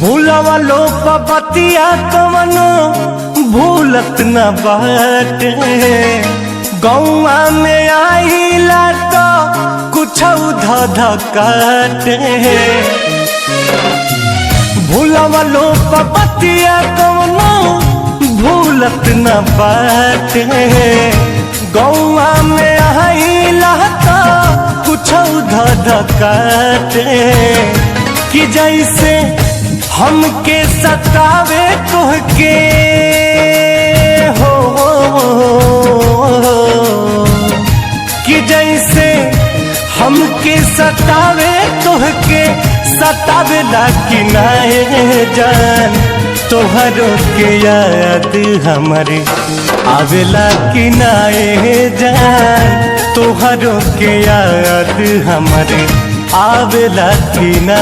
भूलवा लो बतिया कवनो भूलत न बाटे, गौआ में आइला तो कुछ धधकाटे। भूलवा लो बतिया कवनो भूलत न बाटे, गौआ में आइला तो कुछ धधकाटे। कि जैसे हमके सतावे तुहके हो, कि जैसे हमके सतावे तुहके सतावेला कि नाए जान, तोहरो के याद हमारे आवेला कि नाए जान, तोहरो के याद हमारे आवेला कि ना।